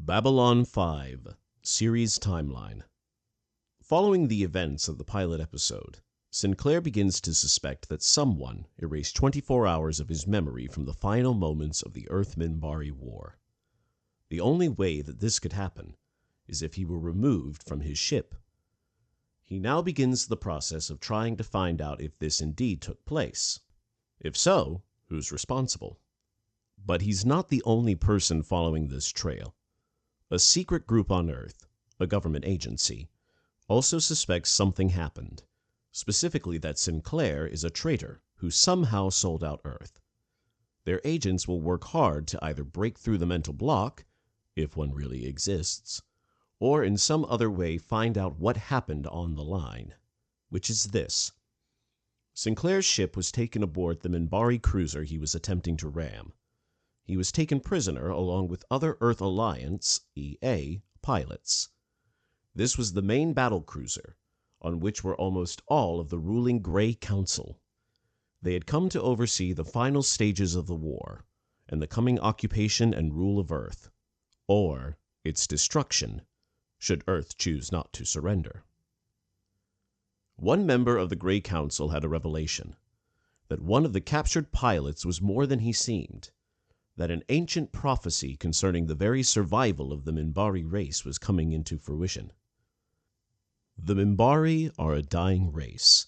Babylon 5 Series Timeline. Following the events of the pilot episode, Sinclair begins to suspect that someone erased 24 hours of his memory from the final moments of the Earth-Minbari War. The only way that this could happen is if he were removed from his ship. He now begins the process of trying to find out if this indeed took place. If so, who's responsible? But he's not the only person following this trail. A secret group on Earth, a government agency, also suspects something happened, specifically that Sinclair is a traitor who somehow sold out Earth. Their agents will work hard to either break through the mental block, if one really exists, or in some other way find out what happened on the line, which is this. Sinclair's ship was taken aboard the Minbari cruiser he was attempting to ram. He was taken prisoner along with other Earth Alliance, EA, pilots. This was the main battle cruiser, on which were almost all of the ruling Grey Council. They had come to oversee the final stages of the war, and the coming occupation and rule of Earth, or its destruction, should Earth choose not to surrender. One member of the Grey Council had a revelation, that one of the captured pilots was more than he seemed, that an ancient prophecy concerning the very survival of the Minbari race was coming into fruition. The Minbari are a dying race.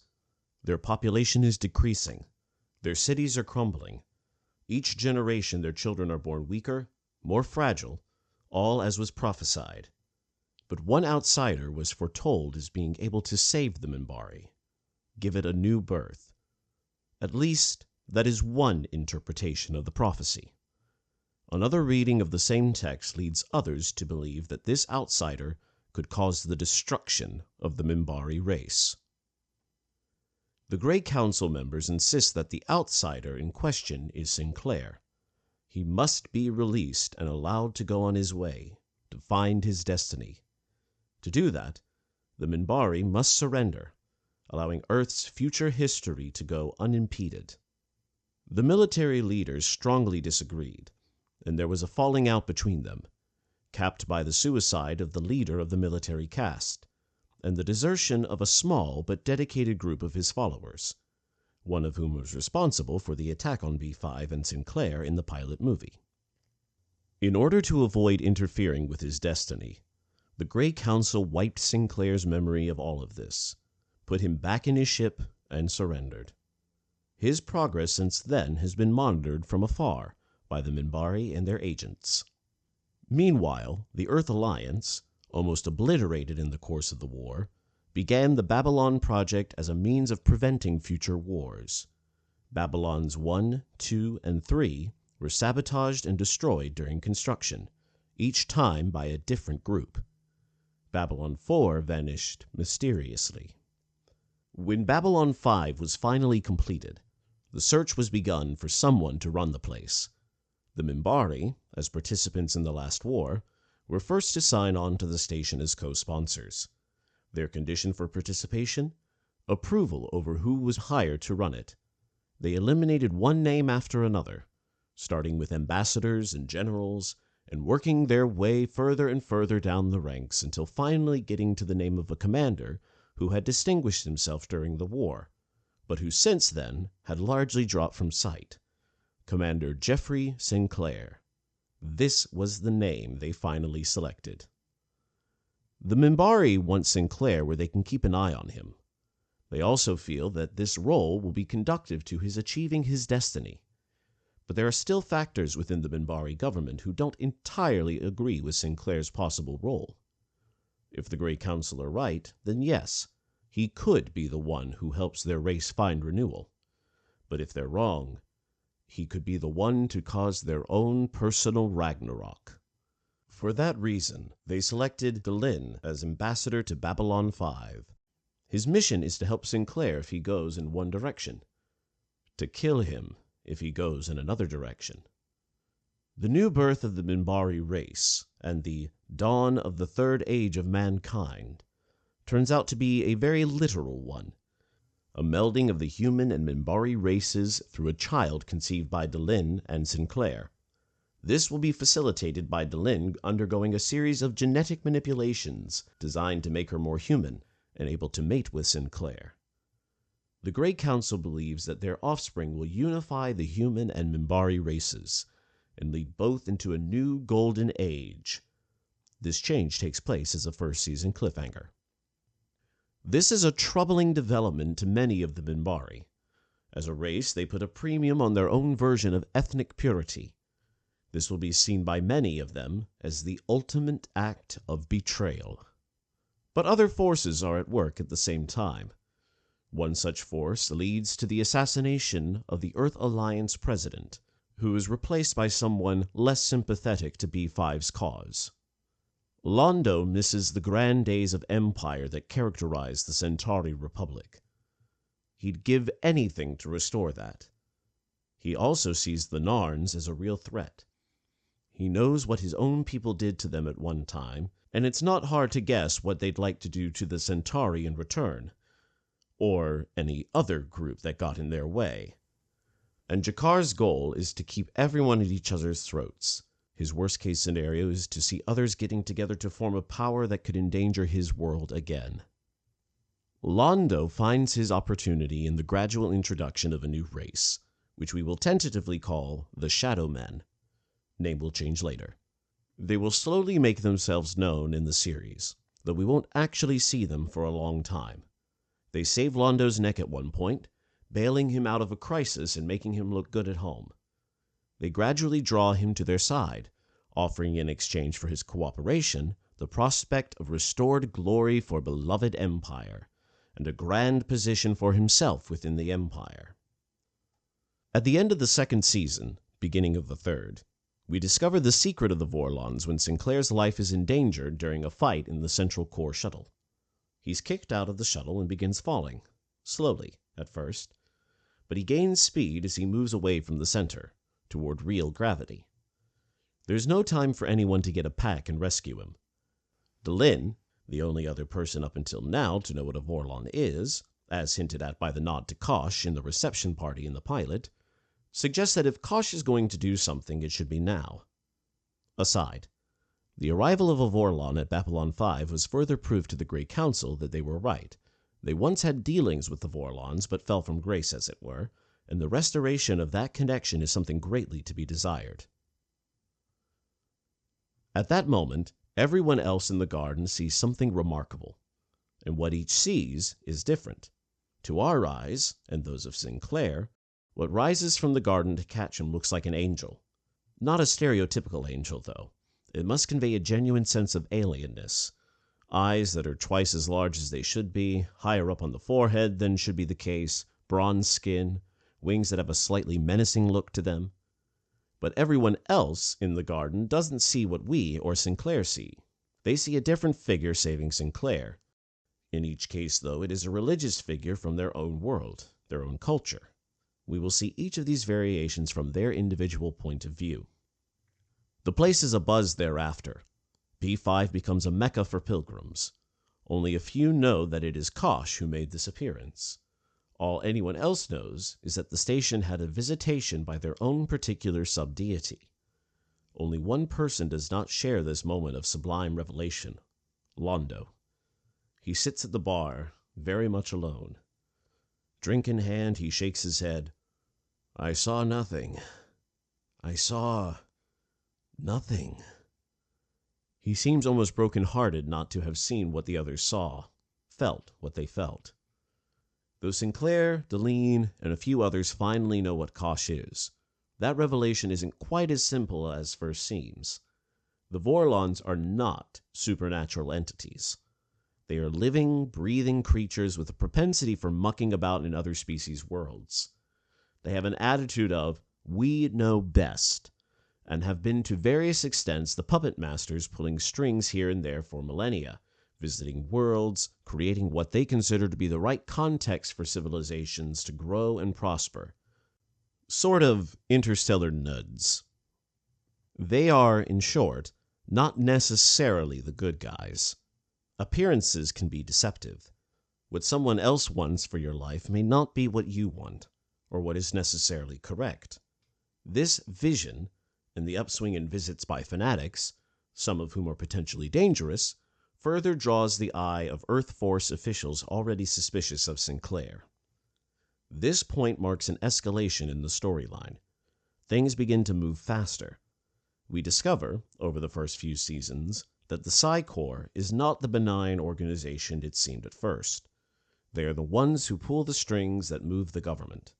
Their population is decreasing. Their cities are crumbling. Each generation their children are born weaker, more fragile, all as was prophesied. But one outsider was foretold as being able to save the Minbari, give it a new birth. At least, that is one interpretation of the prophecy. Another reading of the same text leads others to believe that this outsider could cause the destruction of the Minbari race. The Grey Council members insist that the outsider in question is Sinclair. He must be released and allowed to go on his way, to find his destiny. To do that, the Minbari must surrender, allowing Earth's future history to go unimpeded. The military leaders strongly disagreed, and there was a falling out between them, capped by the suicide of the leader of the military caste, and the desertion of a small but dedicated group of his followers, one of whom was responsible for the attack on B5 and Sinclair in the pilot movie. In order to avoid interfering with his destiny, the Grey Council wiped Sinclair's memory of all of this, put him back in his ship, and surrendered. His progress since then has been monitored from afar by the Minbari and their agents. Meanwhile, the Earth Alliance, almost obliterated in the course of the war, began the Babylon Project as a means of preventing future wars. Babylons 1, 2, and 3 were sabotaged and destroyed during construction, each time by a different group. Babylon 4 vanished mysteriously. When Babylon 5 was finally completed, the search was begun for someone to run the place. The Minbari, as participants in the last war, were first to sign on to the station as co-sponsors. Their condition for participation? Approval over who was hired to run it. They eliminated one name after another, starting with ambassadors and generals, and working their way further and further down the ranks until finally getting to the name of a commander who had distinguished himself during the war, but who since then had largely dropped from sight. Commander Jeffrey Sinclair. This was the name they finally selected. The Minbari want Sinclair where they can keep an eye on him. They also feel that this role will be conducive to his achieving his destiny. But there are still factors within the Minbari government who don't entirely agree with Sinclair's possible role. If the Grey Council are right, then yes, he could be the one who helps their race find renewal. But if they're wrong, he could be the one to cause their own personal Ragnarok. For that reason, they selected Delenn as ambassador to Babylon 5. His mission is to help Sinclair if he goes in one direction, to kill him if he goes in another direction. The new birth of the Minbari race and the dawn of the third age of mankind turns out to be a very literal one, a melding of the human and Minbari races through a child conceived by Delenn and Sinclair. This will be facilitated by Delenn undergoing a series of genetic manipulations designed to make her more human and able to mate with Sinclair. The Great Council believes that their offspring will unify the human and Minbari races and lead both into a new golden age. This change takes place as a first-season cliffhanger. This is a troubling development to many of the Minbari. As a race, they put a premium on their own version of ethnic purity. This will be seen by many of them as the ultimate act of betrayal. But other forces are at work at the same time. One such force leads to the assassination of the Earth Alliance president, who is replaced by someone less sympathetic to B5's cause. Londo misses the grand days of empire that characterized the Centauri Republic. He'd give anything to restore that. He also sees the Narns as a real threat. He knows what his own people did to them at one time, and it's not hard to guess what they'd like to do to the Centauri in return, or any other group that got in their way. And G'Kar's goal is to keep everyone at each other's throats. His worst-case scenario is to see others getting together to form a power that could endanger his world again. Londo finds his opportunity in the gradual introduction of a new race, which we will tentatively call the Shadow Men. Name will change later. They will slowly make themselves known in the series, though we won't actually see them for a long time. They save Londo's neck at one point, bailing him out of a crisis and making him look good at home. They gradually draw him to their side, offering in exchange for his cooperation the prospect of restored glory for beloved empire, and a grand position for himself within the empire. At the end of the second season, beginning of the third, we discover the secret of the Vorlons when Sinclair's life is endangered during a fight in the Central Core shuttle. He's kicked out of the shuttle and begins falling, slowly at first, but he gains speed as he moves away from the center, toward real gravity. There's no time for anyone to get a pack and rescue him. Delenn, the only other person up until now to know what a Vorlon is, as hinted at by the nod to Kosh in the reception party in the pilot, suggests that if Kosh is going to do something, it should be now. Aside, the arrival of a Vorlon at Babylon 5 was further proof to the Great Council that they were right. They once had dealings with the Vorlons, but fell from grace, as it were, and the restoration of that connection is something greatly to be desired. At that moment, everyone else in the garden sees something remarkable, and what each sees is different. To our eyes, and those of Sinclair, what rises from the garden to catch him looks like an angel. Not a stereotypical angel, though. It must convey a genuine sense of alienness. Eyes that are twice as large as they should be, higher up on the forehead than should be the case, bronze skin, wings that have a slightly menacing look to them. But everyone else in the garden doesn't see what we or Sinclair see. They see a different figure saving Sinclair. In each case, though, it is a religious figure from their own world, their own culture. We will see each of these variations from their individual point of view. The place is abuzz thereafter. B5 becomes a mecca for pilgrims. Only a few know that it is Kosh who made this appearance. All anyone else knows is that the station had a visitation by their own particular sub-deity. Only one person does not share this moment of sublime revelation: Londo. He sits at the bar, very much alone. Drink in hand, he shakes his head. I saw nothing. I saw nothing. He seems almost broken-hearted not to have seen what the others saw, felt what they felt. Though Sinclair, Delenn, and a few others finally know what Kosh is, that revelation isn't quite as simple as first seems. The Vorlons are not supernatural entities. They are living, breathing creatures with a propensity for mucking about in other species' worlds. They have an attitude of, we know best, and have been to various extents the puppet masters pulling strings here and there for millennia, visiting worlds, creating what they consider to be the right context for civilizations to grow and prosper. Sort of interstellar nuds. They are, in short, not necessarily the good guys. Appearances can be deceptive. What someone else wants for your life may not be what you want, or what is necessarily correct. This vision, and the upswing in visits by fanatics, some of whom are potentially dangerous, further draws the eye of Earth Force officials already suspicious of Sinclair. This point marks an escalation in the storyline. Things begin to move faster. We discover, over the first few seasons, that the Psi Corps is not the benign organization it seemed at first. They are the ones who pull the strings that move the government.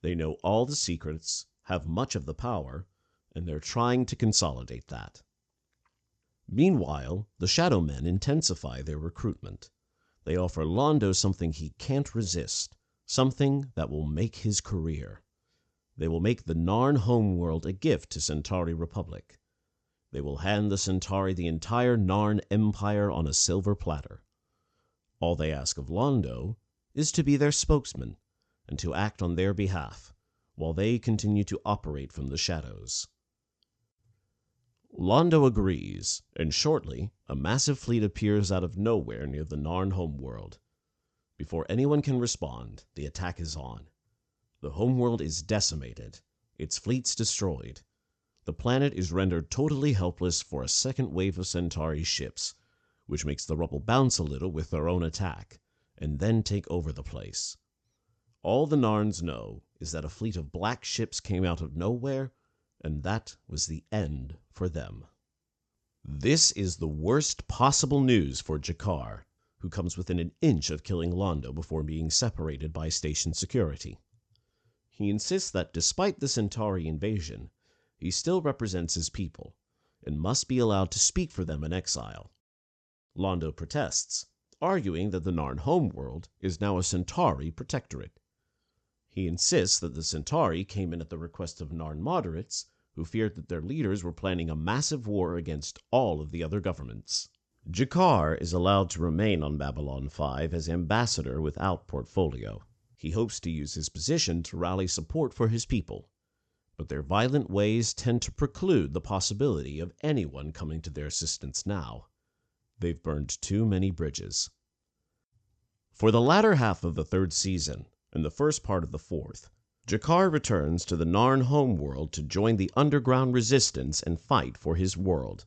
They know all the secrets, have much of the power, and they're trying to consolidate that. Meanwhile, the Shadow Men intensify their recruitment. They offer Londo something he can't resist, something that will make his career. They will make the Narn homeworld a gift to Centauri Republic. They will hand the Centauri the entire Narn Empire on a silver platter. All they ask of Londo is to be their spokesman and to act on their behalf, while they continue to operate from the shadows. Londo agrees, and shortly, a massive fleet appears out of nowhere near the Narn homeworld. Before anyone can respond, the attack is on. The homeworld is decimated, its fleets destroyed. The planet is rendered totally helpless for a second wave of Centauri ships, which makes the rubble bounce a little with their own attack, and then take over the place. All the Narns know is that a fleet of black ships came out of nowhere, and that was the end for them. This is the worst possible news for G'Kar, who comes within an inch of killing Londo before being separated by station security. He insists that despite the Centauri invasion, he still represents his people, and must be allowed to speak for them in exile. Londo protests, arguing that the Narn homeworld is now a Centauri protectorate. He insists that the Centauri came in at the request of Narn moderates, who feared that their leaders were planning a massive war against all of the other governments. G'Kar is allowed to remain on Babylon 5 as ambassador without portfolio. He hopes to use his position to rally support for his people, but their violent ways tend to preclude the possibility of anyone coming to their assistance now. They've burned too many bridges. For the latter half of the third season, and the first part of the fourth, G'Kar returns to the Narn homeworld to join the underground resistance and fight for his world.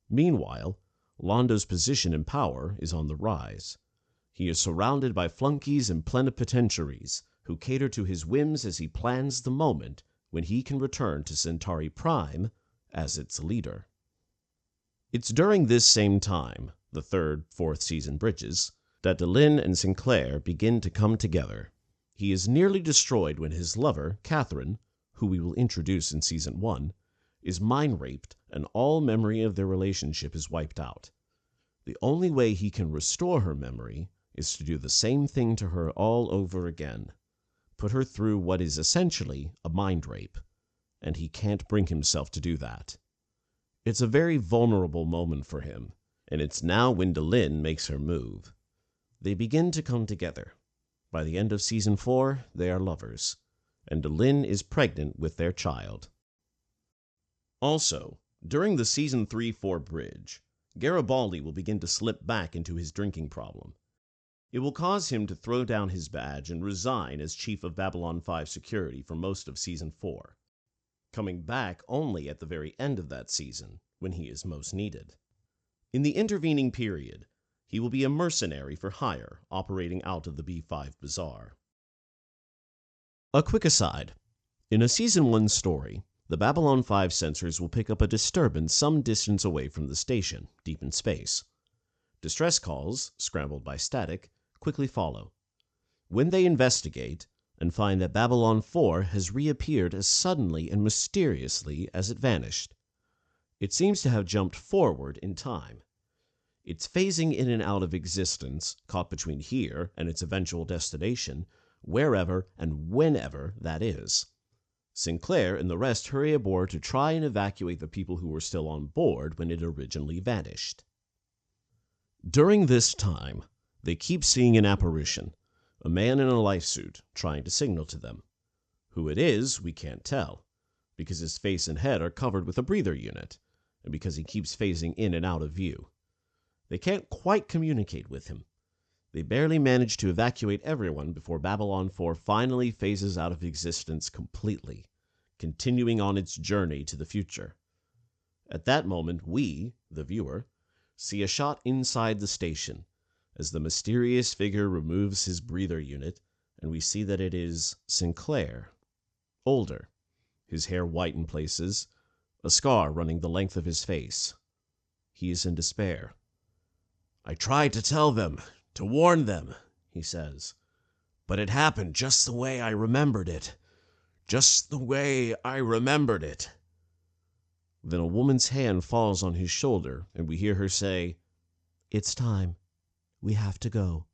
Meanwhile, Londo's position and power is on the rise. He is surrounded by flunkies and plenipotentiaries who cater to his whims as he plans the moment when he can return to Centauri Prime as its leader. It's during this same time, the third, fourth season bridges, that Delenn and Sinclair begin to come together. He is nearly destroyed when his lover, Catherine, who we will introduce in Season 1, is mind-raped and all memory of their relationship is wiped out. The only way he can restore her memory is to do the same thing to her all over again, put her through what is essentially a mind rape, and he can't bring himself to do that. It's a very vulnerable moment for him, and it's now when Delenn makes her move. They begin to come together. By the end of Season 4, they are lovers, and Delenn is pregnant with their child. Also, during the Season 3-4 bridge, Garibaldi will begin to slip back into his drinking problem. It will cause him to throw down his badge and resign as Chief of Babylon 5 Security for most of Season 4, coming back only at the very end of that season, when he is most needed. In the intervening period, he will be a mercenary for hire operating out of the B5 Bazaar. A quick aside. In a Season 1 story, the Babylon 5 sensors will pick up a disturbance some distance away from the station, deep in space. Distress calls, scrambled by static, quickly follow. When they investigate and find that Babylon 4 has reappeared as suddenly and mysteriously as it vanished. It seems to have jumped forward in time. It's phasing in and out of existence, caught between here and its eventual destination, wherever and whenever that is. Sinclair and the rest hurry aboard to try and evacuate the people who were still on board when it originally vanished. During this time, they keep seeing an apparition, a man in a life suit trying to signal to them. Who it is, we can't tell, because his face and head are covered with a breather unit, and because he keeps phasing in and out of view. They can't quite communicate with him. They barely manage to evacuate everyone before Babylon 4 finally phases out of existence completely, continuing on its journey to the future. At that moment, we, the viewer, see a shot inside the station as the mysterious figure removes his breather unit, and we see that it is Sinclair, older, his hair white in places, a scar running the length of his face. He is in despair. "I tried to tell them, to warn them," he says, "but it happened just the way I remembered it. Just the way I remembered it." Then a woman's hand falls on his shoulder, and we hear her say, "It's time. We have to go."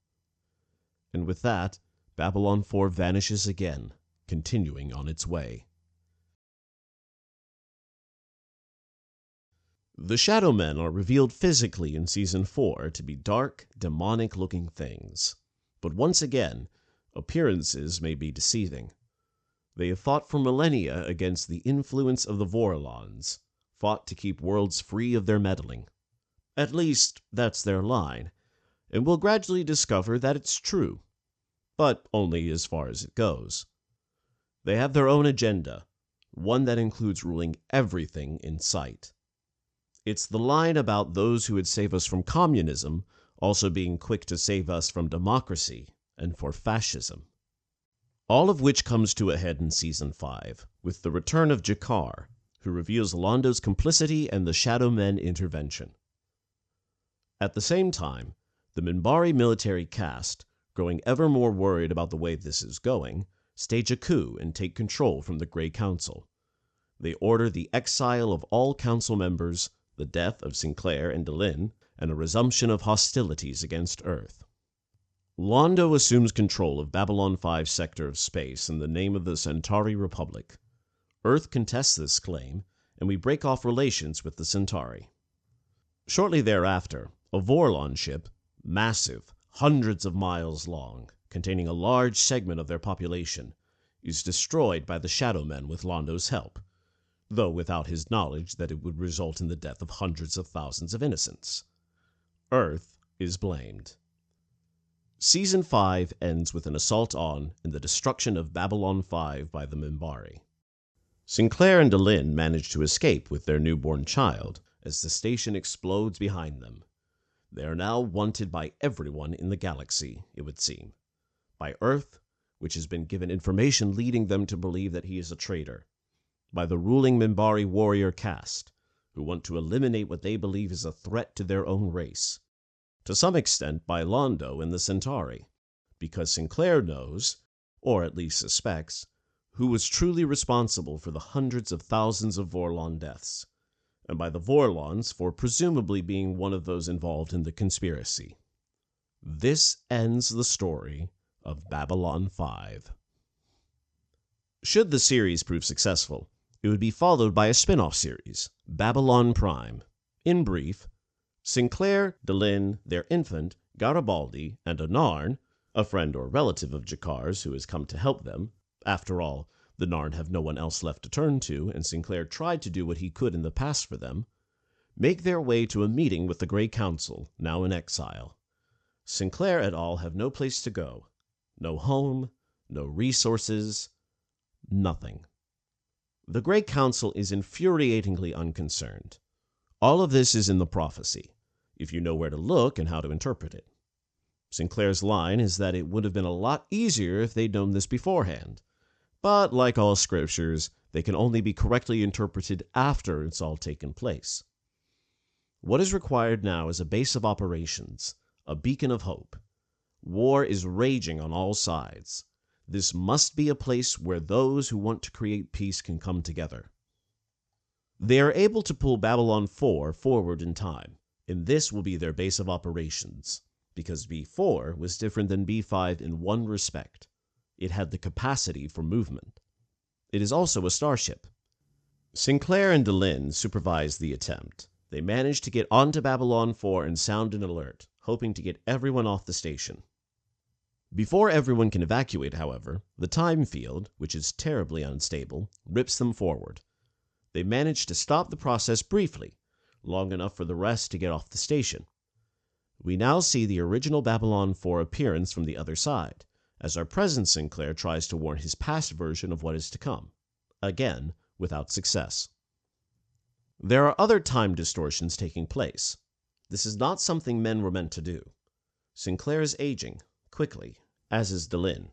And with that, Babylon 4 vanishes again, continuing on its way. The Shadow Men are revealed physically in Season 4 to be dark, demonic-looking things. But once again, appearances may be deceiving. They have fought for millennia against the influence of the Vorlons, fought to keep worlds free of their meddling. At least, that's their line, and we'll gradually discover that it's true, but only as far as it goes. They have their own agenda, one that includes ruling everything in sight. It's the line about those who would save us from communism also being quick to save us from democracy and for fascism. All of which comes to a head in Season 5, with the return of G'Kar, who reveals Londo's complicity and the Shadow Men intervention. At the same time, the Minbari military caste, growing ever more worried about the way this is going, stage a coup and take control from the Grey Council. They order the exile of all council members, the death of Sinclair and Delenn, and a resumption of hostilities against Earth. Londo assumes control of Babylon 5's sector of space in the name of the Centauri Republic. Earth contests this claim, and we break off relations with the Centauri. Shortly thereafter, a Vorlon ship, massive, hundreds of miles long, containing a large segment of their population, is destroyed by the Shadow Men with Londo's help, though without his knowledge that it would result in the death of hundreds of thousands of innocents. Earth is blamed. Season 5 ends with an assault on and the destruction of Babylon 5 by the Minbari. Sinclair and Delenn manage to escape with their newborn child as the station explodes behind them. They are now wanted by everyone in the galaxy, it would seem. By Earth, which has been given information leading them to believe that he is a traitor. By the ruling Minbari warrior caste, who want to eliminate what they believe is a threat to their own race. To some extent by Londo and the Centauri, because Sinclair knows, or at least suspects, who was truly responsible for the hundreds of thousands of Vorlon deaths, and by the Vorlons for presumably being one of those involved in the conspiracy. This ends the story of Babylon 5. Should the series prove successful, it would be followed by a spin-off series, Babylon Prime. In brief, Sinclair, Delenn, their infant, Garibaldi, and a Narn, a friend or relative of G'Kar's who has come to help them. After all, the Narn have no one else left to turn to, and Sinclair tried to do what he could in the past for them, make their way to a meeting with the Grey Council, now in exile. Sinclair et al. Have no place to go, no home, no resources, nothing. The Grey Council is infuriatingly unconcerned. All of this is in the prophecy, if you know where to look and how to interpret it. Sinclair's line is that it would have been a lot easier if they'd known this beforehand. But like all scriptures, they can only be correctly interpreted after it's all taken place. What is required now is a base of operations, a beacon of hope. War is raging on all sides. This must be a place where those who want to create peace can come together. They are able to pull Babylon 4 forward in time, and this will be their base of operations, because B4 was different than B5 in one respect. It had the capacity for movement. It is also a starship. Sinclair and Delenn supervised the attempt. They managed to get onto Babylon 4 and sound an alert, hoping to get everyone off the station. Before everyone can evacuate, however, the time field, which is terribly unstable, rips them forward. They manage to stop the process briefly, long enough for the rest to get off the station. We now see the original Babylon 4 appearance from the other side, as our present Sinclair tries to warn his past version of what is to come. again without success. There are other time distortions taking place. This is not something men were meant to do. Sinclair is aging, quickly, as is Delenn.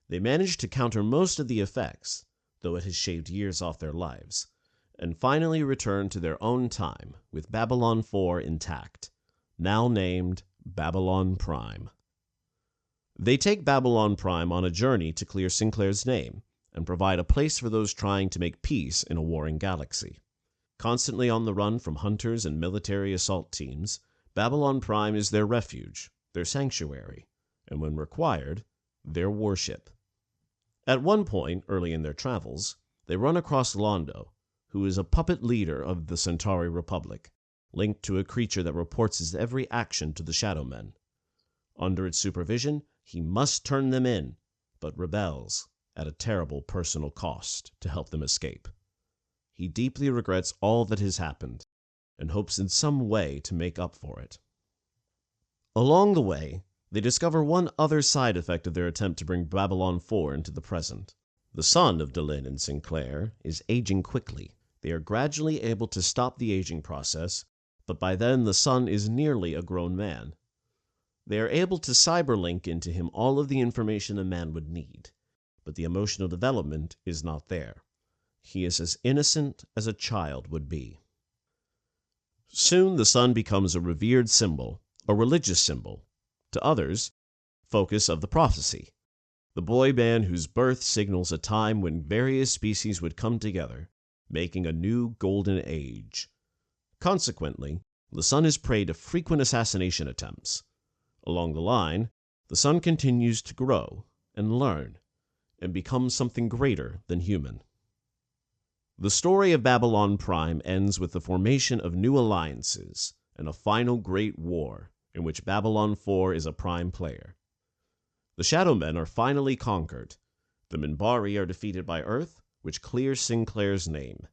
They managed to counter most of the effects, though it has shaved years off their lives, and finally return to their own time with Babylon 4 intact, now named Babylon Prime. They take Babylon Prime on a journey to clear Sinclair's name and provide a place for those trying to make peace in a warring galaxy. Constantly on the run from hunters and military assault teams, Babylon Prime is their refuge, their sanctuary, and when required, their warship. At one point, early in their travels, they run across Londo, who is a puppet leader of the Centauri Republic, linked to a creature that reports his every action to the Shadow Men. Under its supervision, he must turn them in, but rebels at a terrible personal cost to help them escape. He deeply regrets all that has happened and hopes in some way to make up for it. Along the way, they discover one other side effect of their attempt to bring Babylon 4 into the present. The son of Delenn and Sinclair is aging quickly. They are gradually able to stop the aging process, but by then the son is nearly a grown man. They are able to cyberlink into him all of the information a man would need, but the emotional development is not there. He is as innocent as a child would be. Soon the son becomes a revered symbol, a religious symbol. To others, focus of the prophecy. The boy band whose birth signals a time when various species would come together, making a new golden age. Consequently, the son is prey to frequent assassination attempts. Along the line, the son continues to grow and learn and become something greater than human. The story of Babylon Prime ends with the formation of new alliances and a final great war in which Babylon 4 is a prime player. The Shadow Men are finally conquered. The Minbari are defeated by Earth, which clears Sinclair's name.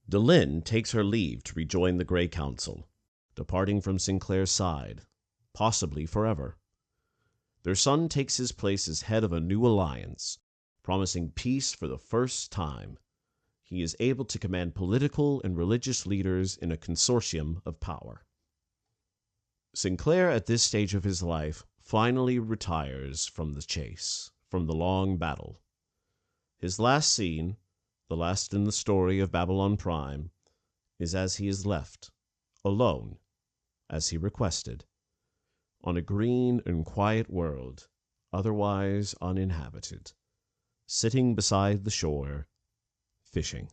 Delenn takes her leave to rejoin the Grey Council, departing from Sinclair's side, possibly forever. Their son takes his place as head of a new alliance, promising peace for the first time. He is able to command political and religious leaders in a consortium of power. Sinclair, at this stage of his life, finally retires from the chase, from the long battle. His last scene, the last in the story of Babylon Prime, is as he is left, alone, as he requested, on a green and quiet world, otherwise uninhabited, sitting beside the shore, fishing.